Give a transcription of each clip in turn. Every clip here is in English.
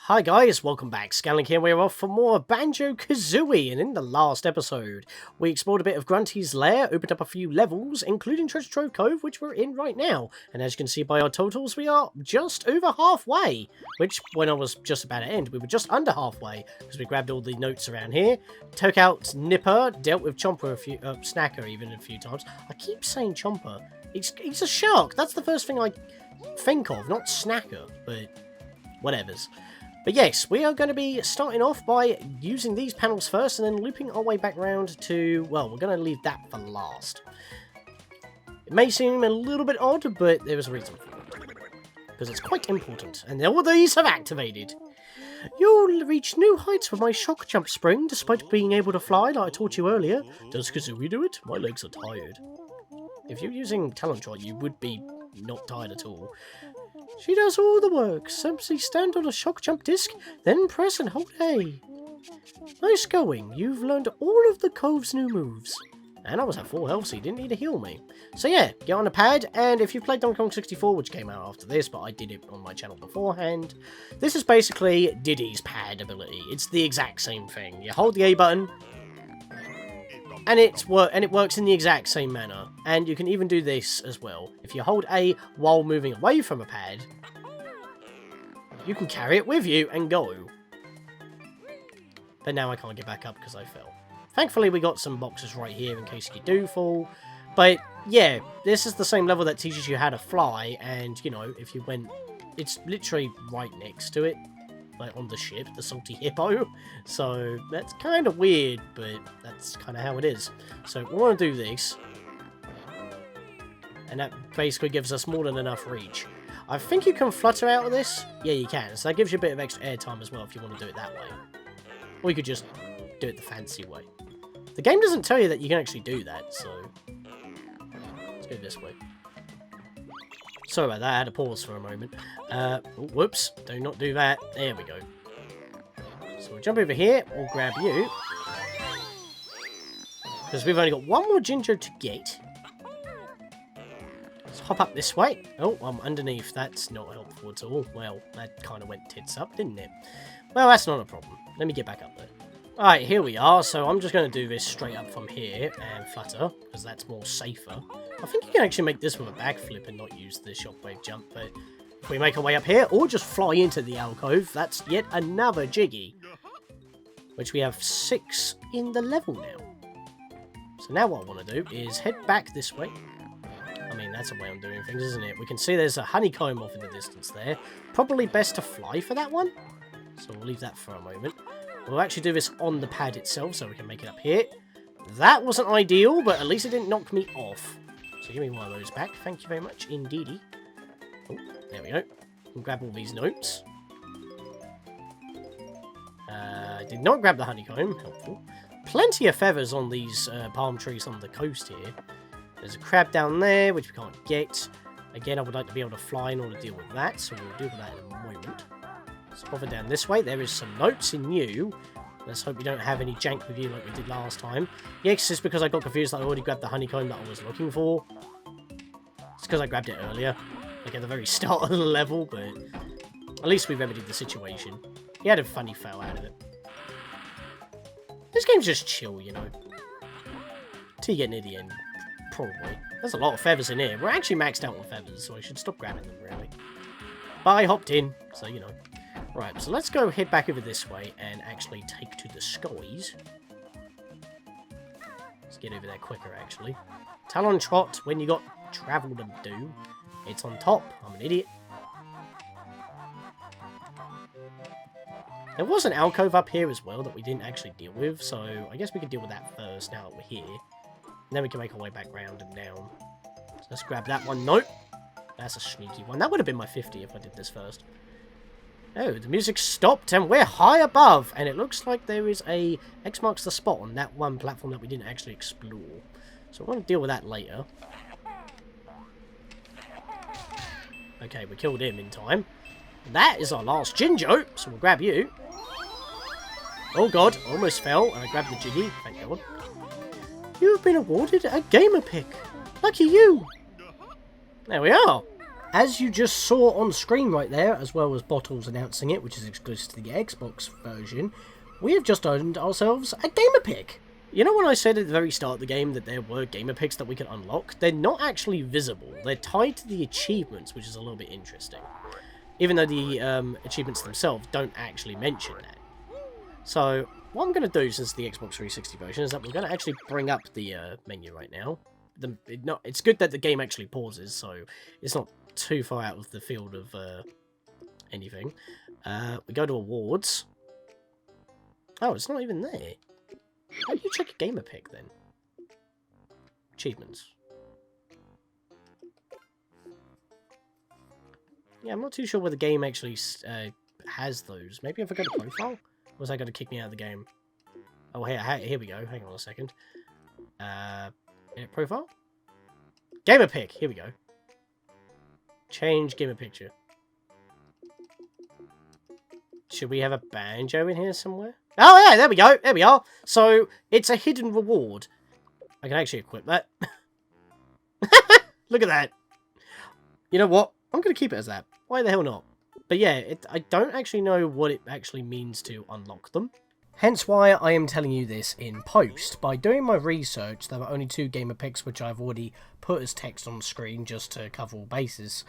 Hi guys, welcome back. Scatlink here, we're off for more Banjo-Kazooie, and in the last episode, we explored a bit of Grunty's lair, opened up a few levels, including Treasure Trove Cove, which we're in right now. And as you can see by our totals, we are just over halfway, which, when I was just about to end, we were just under halfway, because we grabbed all the notes around here, took out Nipper, dealt with Chomper Snacker even a few times. I keep saying Chomper. He's a shark, that's the first thing I think of, not Snacker, but whatevers. But yes, we are going to be starting off by using these panels first and then looping our way back round to, well, we're going to leave that for last. It may seem a little bit odd, but there is a reason for it. Because it's quite important, and all these have activated. You'll reach new heights with my shock jump spring, despite being able to fly like I taught you earlier. Does Kazooie do it? My legs are tired. If you're using Talent Trot, you would be not tired at all. She does all the work. Simply stand on a shock jump disc, then press and hold A. Nice going. You've learned all of the Cove's new moves. And I was at full health, so you didn't need to heal me. So yeah, get on a pad, and if you played Donkey Kong 64, which came out after this, but I did it on my channel beforehand, this is basically Diddy's pad ability. It's the exact same thing. You hold the A button, and it works in the exact same manner. And you can even do this as well. If you hold A while moving away from a pad, you can carry it with you and go. But now I can't get back up because I fell. Thankfully we got some boxes right here in case you do fall. But yeah, this is the same level that teaches you how to fly. And you know, if you went, it's literally right next to it. Like on the ship, the Salty Hippo. So that's kind of weird, but that's kind of how it is. So we want to do this. And that basically gives us more than enough reach. I think you can flutter out of this. Yeah, you can. So that gives you a bit of extra airtime as well if you want to do it that way. Or you could just do it the fancy way. The game doesn't tell you that you can actually do that, so let's go this way. Sorry about that, I had to pause for a moment. Whoops, do not do that. There we go. So we'll jump over here, we'll grab you. Because we've only got one more Ginger to get. Let's hop up this way. Oh, I'm underneath. That's not helpful at all. Well, that kind of went tits up, didn't it? Well, that's not a problem. Let me get back up there. Alright, here we are. So I'm just going to do this straight up from here and flutter, because that's more safer. I think you can actually make this with a backflip and not use the shockwave jump, but if we make our way up here, or just fly into the alcove, that's yet another Jiggy. Which we have 6 in the level now. So now what I want to do is head back this way. I mean, that's a way I'm doing things, isn't it? We can see there's a honeycomb off in the distance there. Probably best to fly for that one. So we'll leave that for a moment. We'll actually do this on the pad itself, so we can make it up here. That wasn't ideal, but at least it didn't knock me off. So give me one of those back. Thank you very much, indeedy. Oh, there we go. We'll grab all these notes. Did not grab the honeycomb. Helpful. Plenty of feathers on these palm trees on the coast here. There's a crab down there, which we can't get. Again, I would like to be able to fly in order to deal with that, so we'll deal with that in a moment. Let's hover down this way. There is some notes in you. Let's hope we don't have any jank with you like we did last time. Yes, it's because I got confused that I already grabbed the honeycomb that I was looking for. It's because I grabbed it earlier. Like at the very start of the level, but at least we remedied the situation. He had a funny fail out of it. This game's just chill, you know. Till you get near the end. Probably. There's a lot of feathers in here. We're actually maxed out on feathers, so I should stop grabbing them, really. But I hopped in, so you know. Right, so let's go head back over this way and actually take to the skies. Let's get over there quicker, actually. Talon Trot, when you got travel to do. It's on top. I'm an idiot. There was an alcove up here as well that we didn't actually deal with, so I guess we can deal with that first now that we're here. And then we can make our way back round and down. So let's grab that one. Nope. That's a sneaky one. That would have been my 50 if I did this first. Oh, the music stopped and we're high above. And it looks like there is a X marks the spot on that one platform that we didn't actually explore. So we're going to deal with that later. Okay, we killed him in time. That is our last Jinjo, so we'll grab you. Oh god, almost fell, and I grabbed the Jiggy, thank god. You have been awarded a gamer pick. Lucky you. There we are. As you just saw on screen right there, as well as Bottles announcing it, which is exclusive to the Xbox version, we have just earned ourselves a gamer pick. You know when I said at the very start of the game that there were gamer picks that we could unlock? They're not actually visible. They're tied to the achievements, which is a little bit interesting. Even though the achievements themselves don't actually mention that. So, what I'm going to do since the Xbox 360 version is that we're going to actually bring up the menu right now. It's good that the game actually pauses, so it's not too far out of the field of anything. We go to awards. Oh, it's not even there. How do you check a gamer pick then? Achievements. Yeah, I'm not too sure where the game actually has those. Maybe if I go to profile? Or is that going to kick me out of the game? Oh, here we go. Hang on a second. Edit profile? Gamer pick! Here we go. Change gamer picture. Should we have a banjo in here somewhere? Oh yeah, there we go. There we are. So, it's a hidden reward. I can actually equip that. Look at that. You know what? I'm going to keep it as that. Why the hell not? But yeah, I don't actually know what it actually means to unlock them. Hence why I am telling you this in post. By doing my research, there were only 2 gamer picks which I've already put as text on screen just to cover all bases.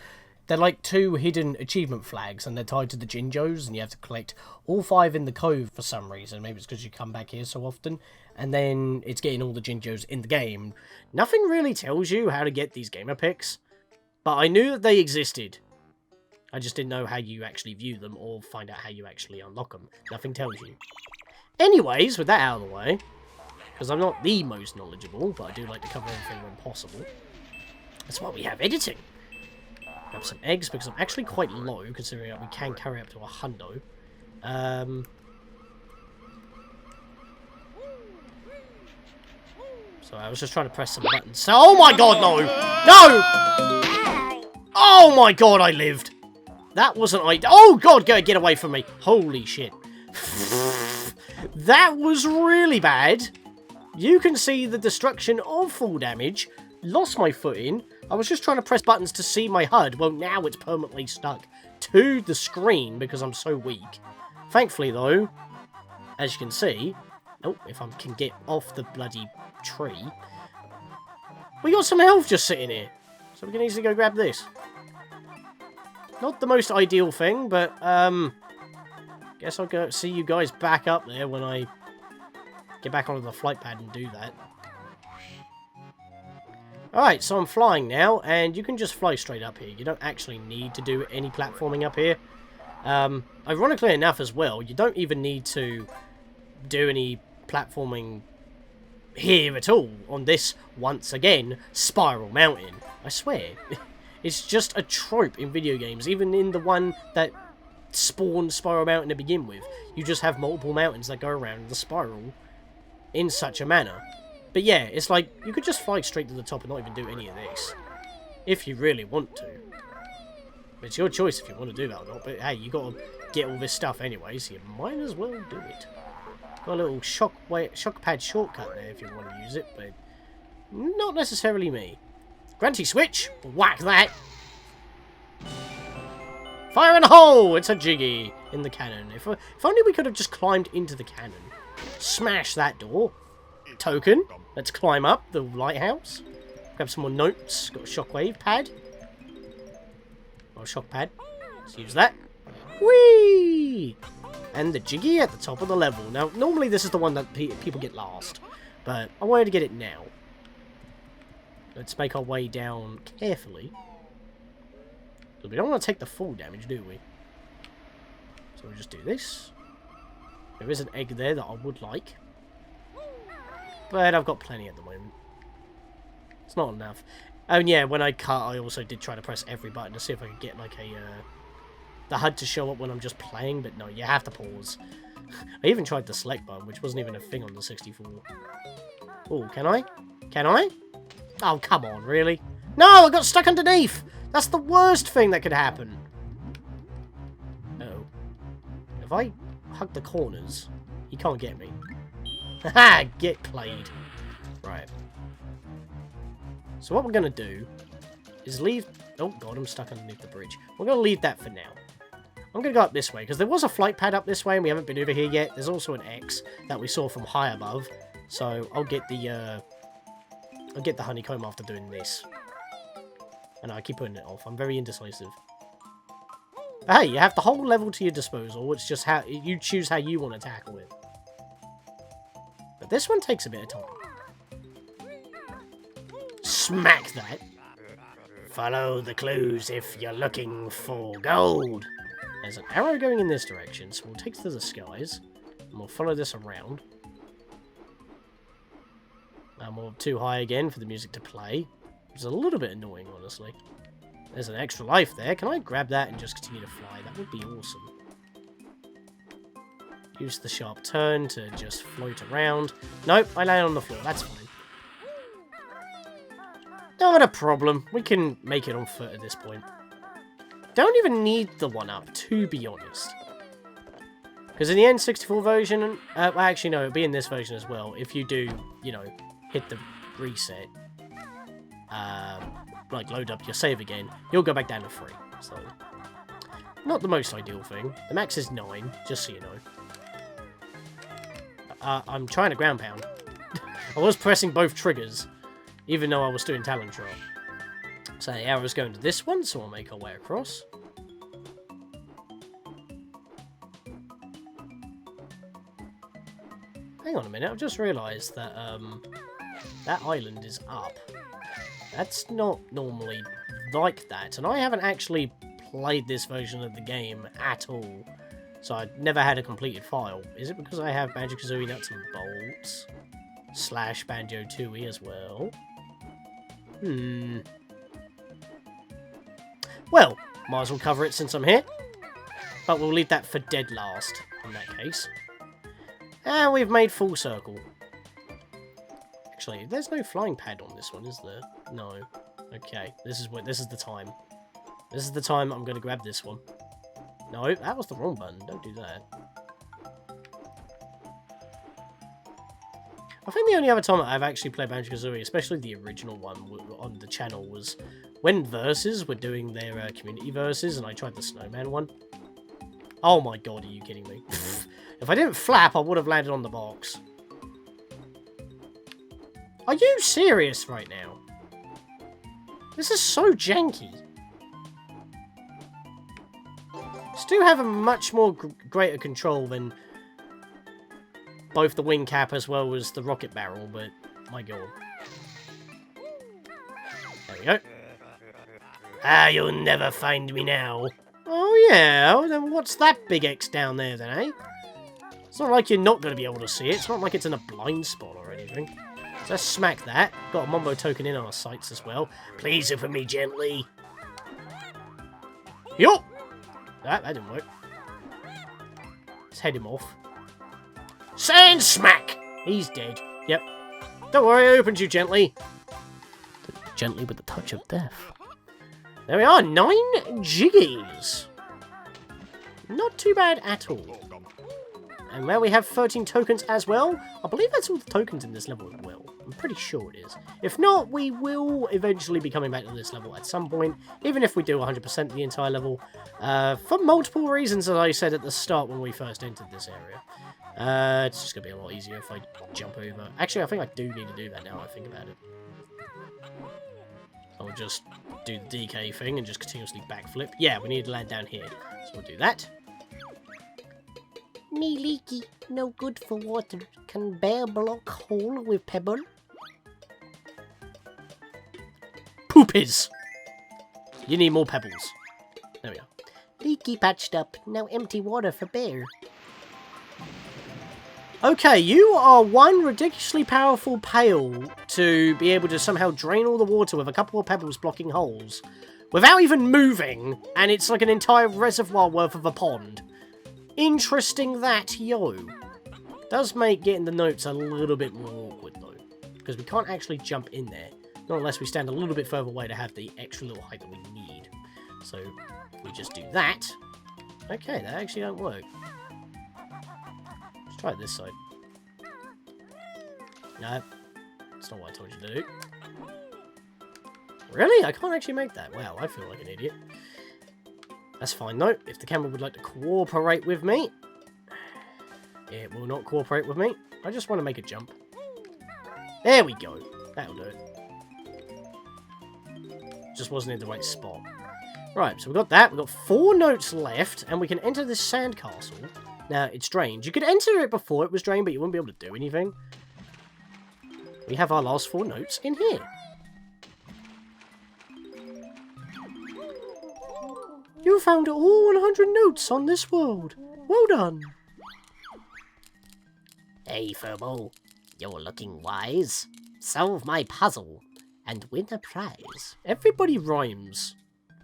They're like 2 hidden achievement flags and they're tied to the Jinjos and you have to collect all 5 in the Cove for some reason. Maybe it's because you come back here so often. And then it's getting all the Jinjos in the game. Nothing really tells you how to get these gamer picks. But I knew that they existed. I just didn't know how you actually view them or find out how you actually unlock them. Nothing tells you. Anyways, with that out of the way, because I'm not the most knowledgeable, but I do like to cover everything when possible, that's why we have editing. Grab some eggs, because I'm actually quite low, considering we can carry up to a hundo. So I was just trying to press some buttons. So, oh my god, no! No! Oh my god, I lived! That wasn't oh god, get away from me! Holy shit. That was really bad. You can see the destruction of full damage. Lost my footing. I was just trying to press buttons to see my HUD. Well, now it's permanently stuck to the screen because I'm so weak. Thankfully, though, as you can see... Oh, if I can get off the bloody tree. We got some health just sitting here. So we can easily go grab this. Not the most ideal thing, but, guess I'll go see you guys back up there when I get back onto the flight pad and do that. Alright, so I'm flying now, and you can just fly straight up here. You don't actually need to do any platforming up here. Ironically enough as well, you don't even need to do any platforming here at all on this, once again, Spiral Mountain. I swear. It's just a trope in video games, even in the one that spawned Spiral Mountain to begin with. You just have multiple mountains that go around the spiral in such a manner. But yeah, it's like, you could just fly straight to the top and not even do any of this. If you really want to. It's your choice if you want to do that or not, but hey, you got to get all this stuff anyway, so you might as well do it. Got a little shock pad shortcut there if you want to use it, but not necessarily me. Grunty switch! Whack that! Fire in the hole! It's a jiggy in the cannon. If only we could have just climbed into the cannon. Smash that door. Token. Let's climb up the lighthouse. Grab some more notes. Got a shockwave pad. Or a shock pad. Let's use that. Whee! And the jiggy at the top of the level. Now, normally this is the one that people get last. But I wanted to get it now. Let's make our way down carefully. But we don't want to take the full damage, do we? So we'll just do this. There is an egg there that I would like. But I've got plenty at the moment. It's not enough. And yeah, when I cut, I also did try to press every button to see if I could get like the HUD to show up when I'm just playing, but no, you have to pause. I even tried the select button, which wasn't even a thing on the 64. Oh, can I? Can I? Oh, come on, really? No, I got stuck underneath! That's the worst thing that could happen. Uh-oh. If I hug the corners, he can't get me. Haha, get played. Right. So what we're going to do is leave... Oh, God, I'm stuck underneath the bridge. We're going to leave that for now. I'm going to go up this way, because there was a flight pad up this way, and we haven't been over here yet. There's also an X that we saw from high above. So, I'll get the honeycomb after doing this. And I keep putting it off. I'm very indecisive. But hey, you have the whole level to your disposal. It's just how you choose how you want to tackle it. But this one takes a bit of time. Smack that. Follow the clues if you're looking for gold. There's an arrow going in this direction, so we'll take to the skies. And we'll follow this around. And we're too high again for the music to play. It's a little bit annoying, honestly. There's an extra life there. Can I grab that and just continue to fly? That would be awesome. Use the sharp turn to just float around. Nope, I land on the floor. That's fine. Not a problem. We can make it on foot at this point. Don't even need the 1-up, to be honest. Because in the N64 version... well, actually, no, it'll be in this version as well. If you do, you know, hit the reset... like load up your save again, you'll go back down to 3. So, not the most ideal thing. The max is 9, just so you know. I'm trying to ground pound. I was pressing both triggers, even though I was doing talent drop. So the arrow's going to this one, so we'll make our way across. Hang on a minute, I've just realised that that island is up. That's not normally like that, and I haven't actually played this version of the game at all, so I've never had a completed file. Is it because I have Banjo-Kazooie Nuts and Bolts / Banjo-Tooie as well? Well, might as well cover it since I'm here, but we'll leave that for dead last in that case. And we've made full circle. Actually, there's no flying pad on this one, is there? No. Okay, this is the time. This is the time I'm going to grab this one. No, that was the wrong button. Don't do that. I think the only other time I've actually played Banjo-Kazooie, especially the original one on the channel, was when Versus were doing their community verses, and I tried the Snowman one. Oh my god, are you kidding me? If I didn't flap, I would have landed on the box. Are you serious right now? This is so janky. Stu have a much more greater control than both the wing cap as well as the rocket barrel, but my god. There we go. Ah, you'll never find me now. Oh yeah, well, then what's that big X down there then, eh? It's not like you're not going to be able to see it. It's not like it's in a blind spot or anything. So let's smack that. Got a Mombo token in our sights as well. Please open me gently. Yup! That didn't work. Let's head him off. Sand smack! He's dead. Yep. Don't worry, I opened you gently. Gently with the touch of death. There we are, 9 jiggies. Not too bad at all. And where we have 13 tokens as well, I believe that's all the tokens in this level as well. I'm pretty sure it is. If not, we will eventually be coming back to this level at some point, even if we do 100% the entire level, for multiple reasons, as I said at the start when we first entered this area. It's just going to be a lot easier if I jump over. Actually, I think I do need to do that now I think about it. I'll just do the DK thing and just continuously backflip. Yeah, we need to land down here, so we'll do that. Me leaky, no good for water. Can bear block hole with pebble? Poopies! You need more pebbles. There we are. Leaky patched up, now empty water for bear. Okay, you are one ridiculously powerful pail to be able to somehow drain all the water with a couple of pebbles blocking holes without even moving, and it's like an entire reservoir worth of a pond. Interesting that, yo. Does make getting the notes a little bit more awkward, though, because we can't actually jump in there, not unless we stand a little bit further away to have the extra little height that we need. So, we just do that. Okay, that actually don't work. Let's try it this side. No, that's not what I told you to do. Really? I can't actually make that. Wow, I feel like an idiot. That's fine though. If the camera would like to cooperate with me. It will not cooperate with me. I just want to make a jump. There we go. That'll do it. Just wasn't in the right spot. Right, so we've got that. We've got 4 notes left, and we can enter this sandcastle. Now, it's drained. You could enter it before it was drained, but you wouldn't be able to do anything. We have our last 4 notes in here. You found all 100 notes on this world. Well done. Hey, Furball. You're looking wise. Solve my puzzle and win a prize. Everybody rhymes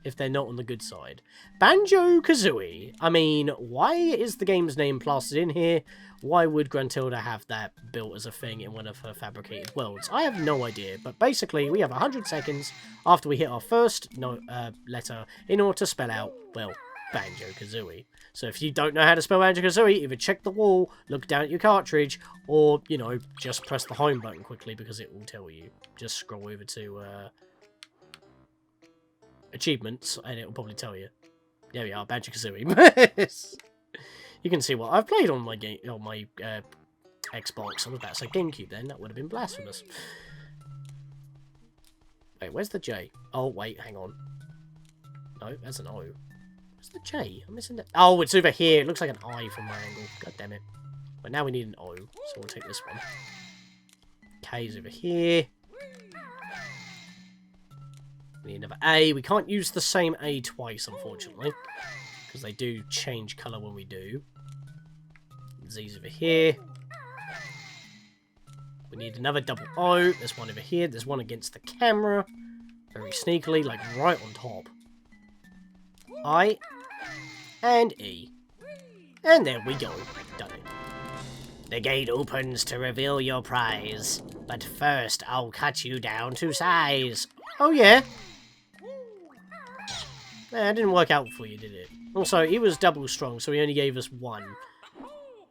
if they're not on the good side. Banjo-Kazooie. I mean, why is the game's name plastered in here? Why would Gruntilda have that built as a thing in one of her fabricated worlds? I have no idea, but basically we have 100 seconds after we hit our first letter in order to spell out, well, Banjo-Kazooie. So if you don't know how to spell Banjo-Kazooie, either check the wall, look down at your cartridge, or, you know, just press the home button quickly because it will tell you. Just scroll over to achievements and it will probably tell you. There we are, Banjo-Kazooie. You can see what I've played on my game, on my Xbox. I was about to say GameCube then, that would have been blasphemous. Wait, where's the J? Oh, wait, hang on. No, that's an O. Where's the J? I'm missing that. Oh, it's over here. It looks like an I from my angle. God damn it. But now we need an O, so we'll take this one. K's over here. We need another A. We can't use the same A twice, unfortunately, because they do change colour when we do. Z's over here. We need another double O. There's one over here. There's one against the camera. Very sneakily, like right on top. I and E. And there we go. Done it. The gate opens to reveal your prize, but first I'll cut you down to size. Oh yeah? That didn't work out for you, did it? Also, he was double strong, so he only gave us 1.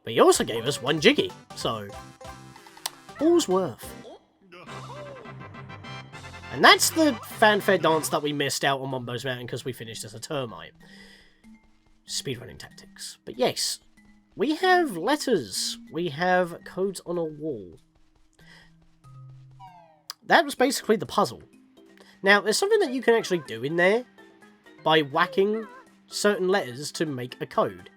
But he also gave us 1 Jiggy, so all's worth. And that's the fanfare dance that we missed out on Mumbo's Mountain because we finished as a termite. Speedrunning tactics. But yes, we have letters. We have codes on a wall. That was basically the puzzle. Now, there's something that you can actually do in there by whacking certain letters to make a code.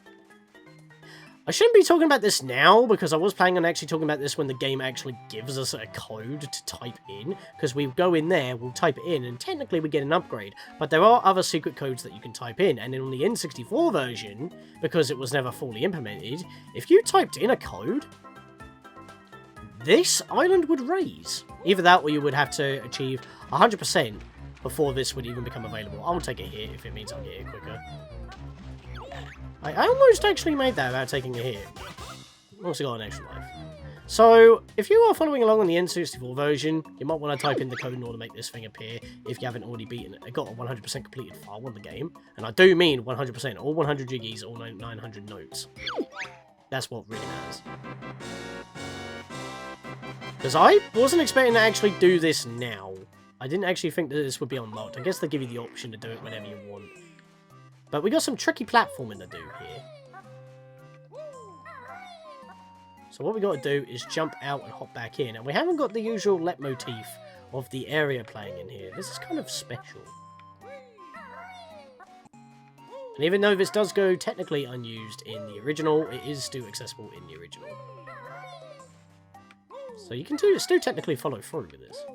I shouldn't be talking about this now, because I was planning on actually talking about this when the game actually gives us a code to type in, because we go in there, we'll type it in, and technically we get an upgrade. But there are other secret codes that you can type in, and on the N64 version, because it was never fully implemented, if you typed in a code, this island would raise. Either that, or you would have to achieve 100% before this would even become available. I'll take a hit if it means I'll get it quicker. I almost actually made that without taking a hit. Also got an extra life. So, if you are following along on the N64 version, you might want to type in the code in order to make this thing appear if you haven't already beaten it. I got a 100% completed file on the game, and I do mean 100%, all 100 jiggies, all 900 notes. That's what really matters. Because I wasn't expecting to actually do this now. I didn't actually think that this would be unlocked. I guess they give you the option to do it whenever you want. But we got some tricky platforming to do here. So what we got to do is jump out and hop back in. And we haven't got the usual leitmotif of the area playing in here. This is kind of special. And even though this does go technically unused in the original, it is still accessible in the original. So you can still technically follow through with this.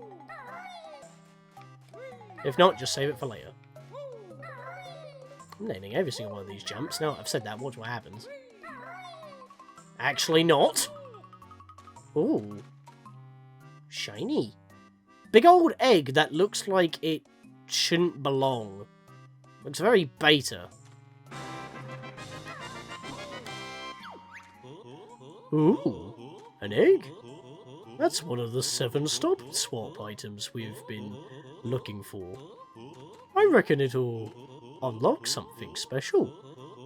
If not, just save it for later. I'm nailing every single one of these jumps. Now I've said that, watch what happens. Actually not. Ooh. Shiny. Big old egg that looks like it shouldn't belong. Looks very beta. Ooh. An egg? That's one of the 7 stop swap items we've been looking for. I reckon it'll unlock something special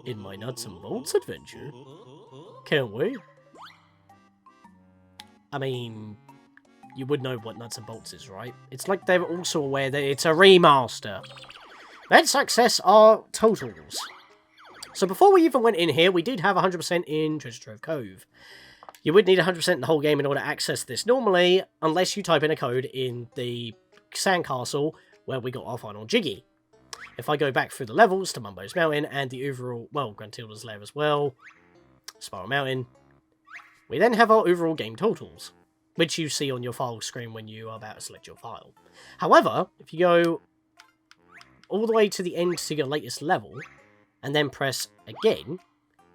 in my nuts and bolts adventure. Can't wait. I mean, you would know what nuts and bolts is, right? It's like they're also aware that it's a remaster. Let's access our totals. So before we even went in here, we did have 100% in Treasure Trove Cove. You would need 100% in the whole game in order to access this normally, unless you type in a code in the sandcastle where we got our final Jiggy. If I go back through the levels to Mumbo's Mountain and the overall, well, Gruntilda's Lair as well, Spiral Mountain, we then have our overall game totals, which you see on your file screen when you are about to select your file. However, if you go all the way to the end to your latest level, and then press again,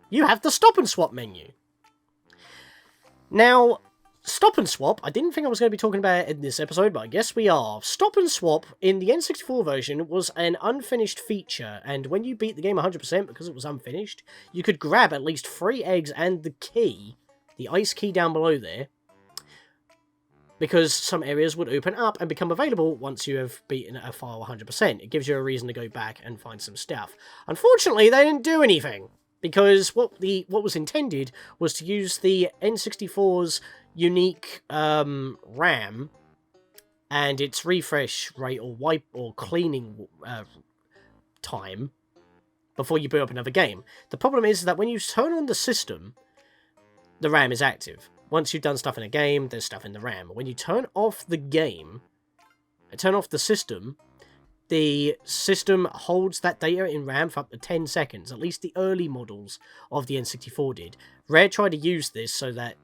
you have the Stop and Swap menu. Now, Stop and Swap, I didn't think I was going to be talking about it in this episode, but I guess we are. Stop and Swap, in the N64 version, was an unfinished feature, and when you beat the game 100% because it was unfinished, you could grab at least 3 eggs and the key, the ice key down below there, because some areas would open up and become available once you have beaten a file 100%. It gives you a reason to go back and find some stuff. Unfortunately, they didn't do anything, because what was intended was to use the N64's unique RAM and its refresh rate or wipe or cleaning time before you boot up another game. The problem is that when you turn on the system, the RAM is active. Once you've done stuff in a game, there's stuff in the RAM. When you turn off the game, turn off the system holds that data in RAM for up to 10 seconds. At least the early models of the N64 did. Rare tried to use this so that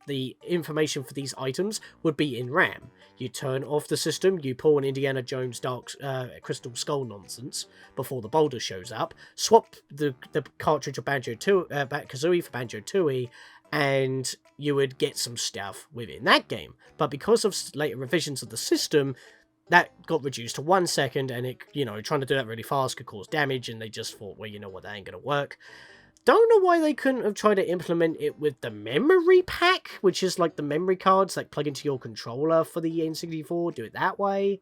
the information for these items would be in RAM. You turn off the system, you pull an Indiana Jones Dark Crystal Skull nonsense before the boulder shows up, swap the cartridge of Banjo-Kazooie for Banjo-Tooie, and you would get some stuff within that game. But because of later revisions of the system, that got reduced to 1 second, and it, trying to do that really fast could cause damage, and they just thought, well, you know what, that ain't gonna work. Don't know why they couldn't have tried to implement it with the memory pack, which is like the memory cards that plug into your controller for the N64, do it that way.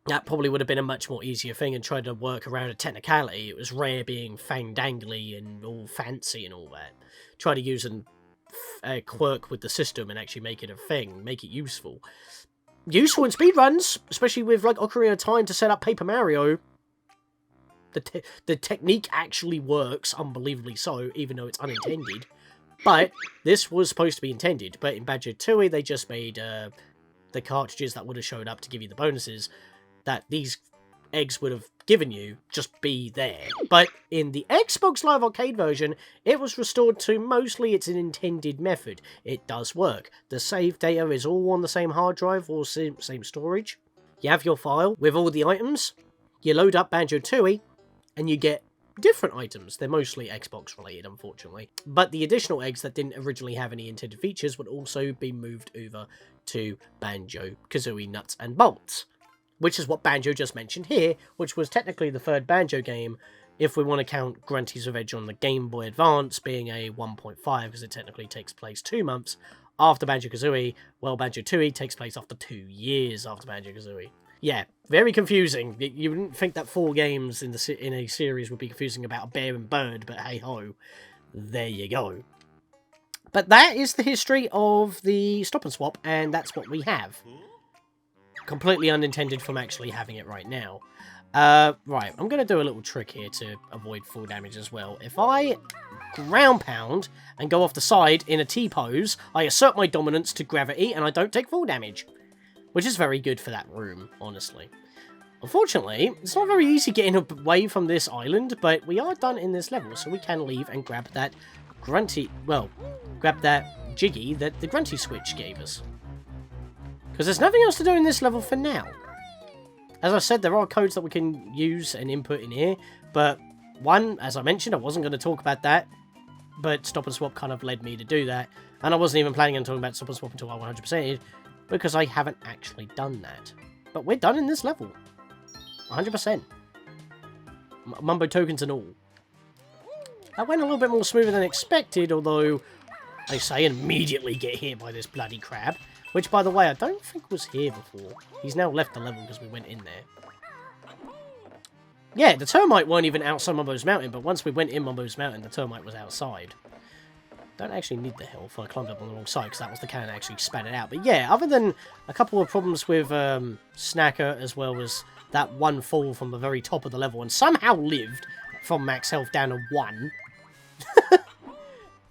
That probably would have been a much more easier thing, and tried to work around a technicality. It was Rare being fang-dangly and all fancy and all that. Try to use a quirk with the system and actually make it a thing, make it useful. Useful in speedruns, especially with like Ocarina of Time to set up Paper Mario. The technique actually works, unbelievably so, even though it's unintended. But this was supposed to be intended. But in Banjo-Tooie, they just made the cartridges that would have showed up to give you the bonuses that these eggs would have given you just be there. But in the Xbox Live Arcade version, it was restored to mostly its intended method. It does work. The save data is all on the same hard drive or same storage. You have your file with all the items. You load up Banjo-Tooie, and you get different items. They're mostly Xbox related, unfortunately. But the additional eggs that didn't originally have any intended features would also be moved over to Banjo-Kazooie Nuts and Bolts, which is what Banjo just mentioned here, which was technically the third Banjo game, if we want to count Grunty's Revenge on the Game Boy Advance being a 1.5, because it technically takes place 2 months after Banjo-Kazooie, while Banjo-Tooie takes place after 2 years after Banjo-Kazooie. Yeah, very confusing. You wouldn't think that 4 games in a series would be confusing about a bear and bird, but hey-ho, there you go. But that is the history of the Stop and Swap, and that's what we have. Completely unintended from actually having it right now. Right, I'm going to do a little trick here to avoid full damage as well. If I ground pound and go off the side in a T-pose, I assert my dominance to gravity, and I don't take full damage. Which is very good for that room, honestly. Unfortunately, it's not very easy getting away from this island, but we are done in this level, so we can leave and grab that grab that Jiggy that the Grunty Switch gave us. Because there's nothing else to do in this level for now. As I said, there are codes that we can use and input in here, but one, as I mentioned, I wasn't going to talk about that, but Stop and Swap kind of led me to do that, and I wasn't even planning on talking about Stop and Swap until I 100%ed, because I haven't actually done that. But we're done in this level. 100%. Mumbo tokens and all. That went a little bit more smoother than expected, although I say immediately get hit by this bloody crab. Which, by the way, I don't think was here before. He's now left the level because we went in there. Yeah, the termite weren't even outside Mumbo's Mountain, but once we went in Mumbo's Mountain, the termite was outside. Don't actually need the health. I climbed up on the wrong side because that was the cannon that actually spat it out. But yeah, other than a couple of problems with Snacker, as well as that one fall from the very top of the level, and somehow lived from max health down to 1.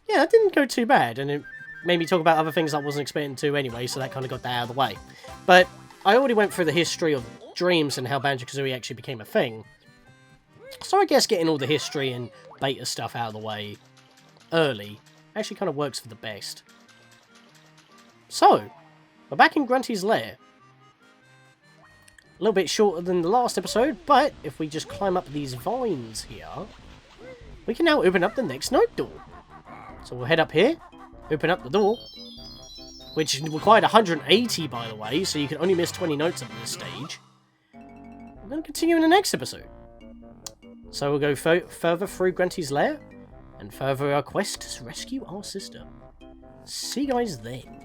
Yeah, that didn't go too bad, and it made me talk about other things I wasn't expecting to anyway, so that kind of got that out of the way. But I already went through the history of dreams and how Banjo-Kazooie actually became a thing. So I guess getting all the history and beta stuff out of the way early actually kind of works for the best. So, we're back in Grunty's lair. A little bit shorter than the last episode, but if we just climb up these vines here, we can now open up the next note door. So we'll head up here, open up the door, which required 180 by the way, so you can only miss 20 notes up at this stage. We're going to continue in the next episode. So we'll go further through Grunty's lair, and further our quest to rescue our sister. See you guys then.